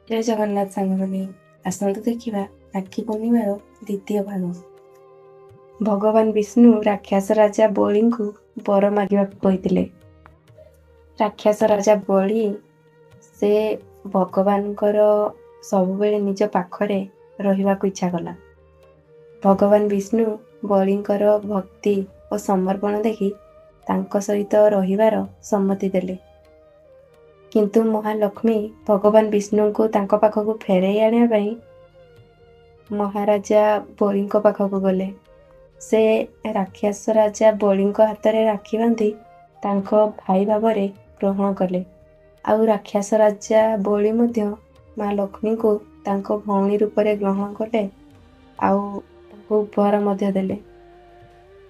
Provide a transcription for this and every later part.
ଜୟ ଜଗନ୍ନାଥ ସାଙ୍ଗମାନେ, ଆସନ୍ତୁ ଦେଖିବା ରାକ୍ଷୀ ପୂର୍ଣ୍ଣିମାର ଦ୍ୱିତୀୟ ଭାଗ। ଭଗବାନ ବିଷ୍ଣୁ ରାକ୍ଷସ ରାଜା ବଳିଙ୍କୁ ବର ମାଗିବାକୁ କହିଥିଲେ। ରାକ୍ଷସ ରାଜା ବଳି ସେ ଭଗବାନଙ୍କର ସବୁବେଳେ ନିଜ ପାଖରେ ରହିବାକୁ ଇଚ୍ଛା କଲା। ଭଗବାନ ବିଷ୍ଣୁ ବଳିଙ୍କର ଭକ୍ତି ଓ ସମର୍ପଣ ଦେଖି ତାଙ୍କ ସହିତ ରହିବାର ସମ୍ମତି ଦେଲେ। କିନ୍ତୁ ମହାଲକ୍ଷ୍ମୀ ଭଗବାନ ବିଷ୍ଣୁଙ୍କୁ ତାଙ୍କ ପାଖକୁ ଫେରାଇ ଆଣିବା ପାଇଁ ମହାରାଜା ବଳିଙ୍କ ପାଖକୁ ଗଲେ। ସେ ରାକ୍ଷସ ରାଜା ବଳିଙ୍କ ହାତରେ ରାକ୍ଷୀ ବାନ୍ଧି ତାଙ୍କ ଭାଇ ଭାବରେ ଗ୍ରହଣ କଲେ। ଆଉ ରାକ୍ଷସ ରାଜା ବଳି ମଧ୍ୟ ମା ଲକ୍ଷ୍ମୀଙ୍କୁ ତାଙ୍କ ଭଉଣୀ ରୂପରେ ଗ୍ରହଣ କଲେ ଆଉ ତାଙ୍କୁ ଉପହାର ମଧ୍ୟ ଦେଲେ।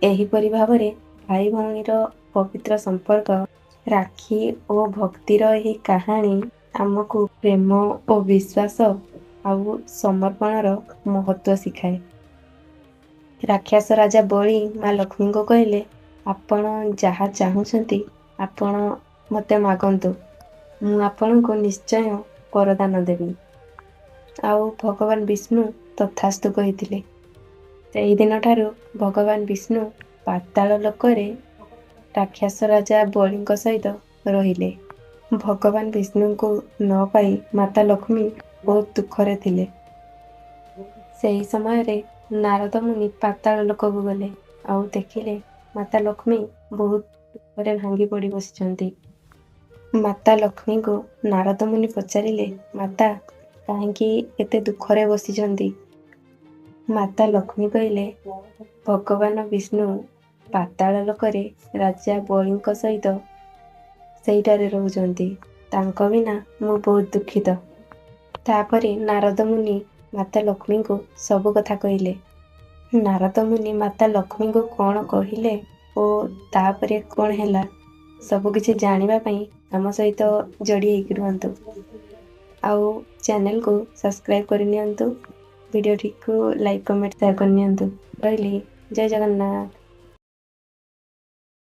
ଏହିପରି ଭାବରେ ଭାଇ ଭଉଣୀର ପବିତ୍ର ସମ୍ପର୍କ, ରାକ୍ଷୀ ଓ ଭକ୍ତିର ଏହି କାହାଣୀ ଆମକୁ ପ୍ରେମ ଓ ବିଶ୍ୱାସ ଆଉ ସମର୍ପଣର ମହତ୍ତ୍ୱ ଶିଖାଏ। ରାକ୍ଷସ ରାଜା ବଳି ମା ଲକ୍ଷ୍ମୀଙ୍କୁ କହିଲେ, ଆପଣ ଯାହା ଚାହୁଁଛନ୍ତି ଆପଣ ମୋତେ ମାଗନ୍ତୁ, ମୁଁ ଆପଣଙ୍କୁ ନିଶ୍ଚୟ ବରଦାନ ଦେବି। ଆଉ ଭଗବାନ ବିଷ୍ଣୁ ତଥାସ୍ତୁ କହିଥିଲେ। ସେହିଦିନଠାରୁ ଭଗବାନ ବିଷ୍ଣୁ ପାତାଳ ଲୋକରେ ରାକ୍ଷସ ରାଜା ବଳିଙ୍କ ସହିତ ରହିଲେ। ଭଗବାନ ବିଷ୍ଣୁଙ୍କୁ ନ ପାଇ ମାତା ଲକ୍ଷ୍ମୀ ବହୁତ ଦୁଃଖରେ ଥିଲେ। ସେହି ସମୟରେ ନାରଦ ମୁନି ପାତାଳ ଲୋକକୁ ଗଲେ ଆଉ ଦେଖିଲେ ମାତା ଲକ୍ଷ୍ମୀ ବହୁତ ଦୁଃଖରେ ଭାଙ୍ଗି ପଡ଼ି ବସିଛନ୍ତି। ମାତା ଲକ୍ଷ୍ମୀଙ୍କୁ ନାରଦ ମୁନି ପଚାରିଲେ, ମାତା କାହିଁକି ଏତେ ଦୁଃଖରେ ବସିଛନ୍ତି? ମାତା ଲକ୍ଷ୍ମୀ କହିଲେ, ଭଗବାନ ବିଷ୍ଣୁ ପାତାଳ ଲୋକରେ ରାଜା ବଳିଙ୍କ ସହିତ ସେଇଠାରେ ରହୁଛନ୍ତି। ତାଙ୍କ ବିନା ମୁଁ ବହୁତ ଦୁଃଖିତ। ତାପରେ ନାରଦ ମୁନି ମାତା ଲକ୍ଷ୍ମୀଙ୍କୁ ସବୁ କଥା କହିଲେ। ନାରଦ ମୁନି ମାତା ଲକ୍ଷ୍ମୀଙ୍କୁ କ'ଣ କହିଲେ ଓ ତାପରେ କ'ଣ ହେଲା ସବୁ କିଛି ଜାଣିବା ପାଇଁ ଆମ ସହିତ ଯୋଡ଼ି ହେଇକି ରୁହନ୍ତୁ। ଆଉ ଚ୍ୟାନେଲକୁ ସବସ୍କ୍ରାଇବ୍ କରିନିଅନ୍ତୁ। ଭିଡ଼ିଓଟିକୁ ଲାଇକ୍, କମେଣ୍ଟ, ସେୟାର କରିନିଅନ୍ତୁ। ରହିଲି, ଜୟ ଜଗନ୍ନାଥ।